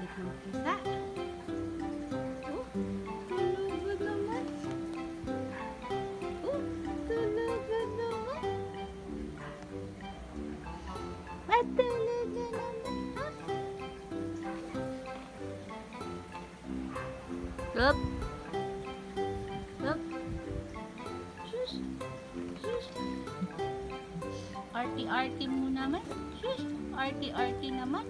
galit ng pusa. Oh, tulugan naman. Oh, tulugan naman. At tulugan naman. Up. Up. Shush. Shush. Arty-arty mo naman. Shush. Arty-arty naman.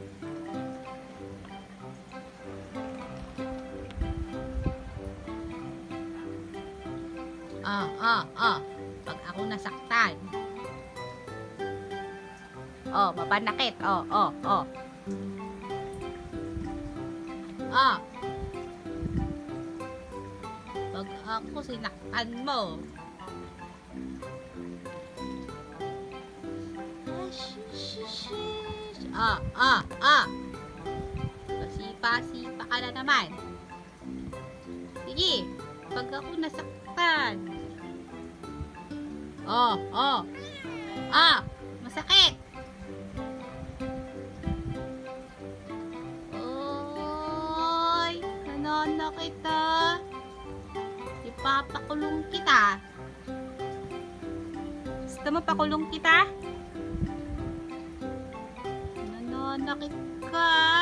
Pag ako nasaktan. Mapanakit. Pag ako sinaktan mo. Pasipa-sipa ka na naman. Sige, pag ako nasaktan. Masakit. Oy, nananakit ah. Ipapakulong kita. Gusto mo pakulong kita? Nananakit ka.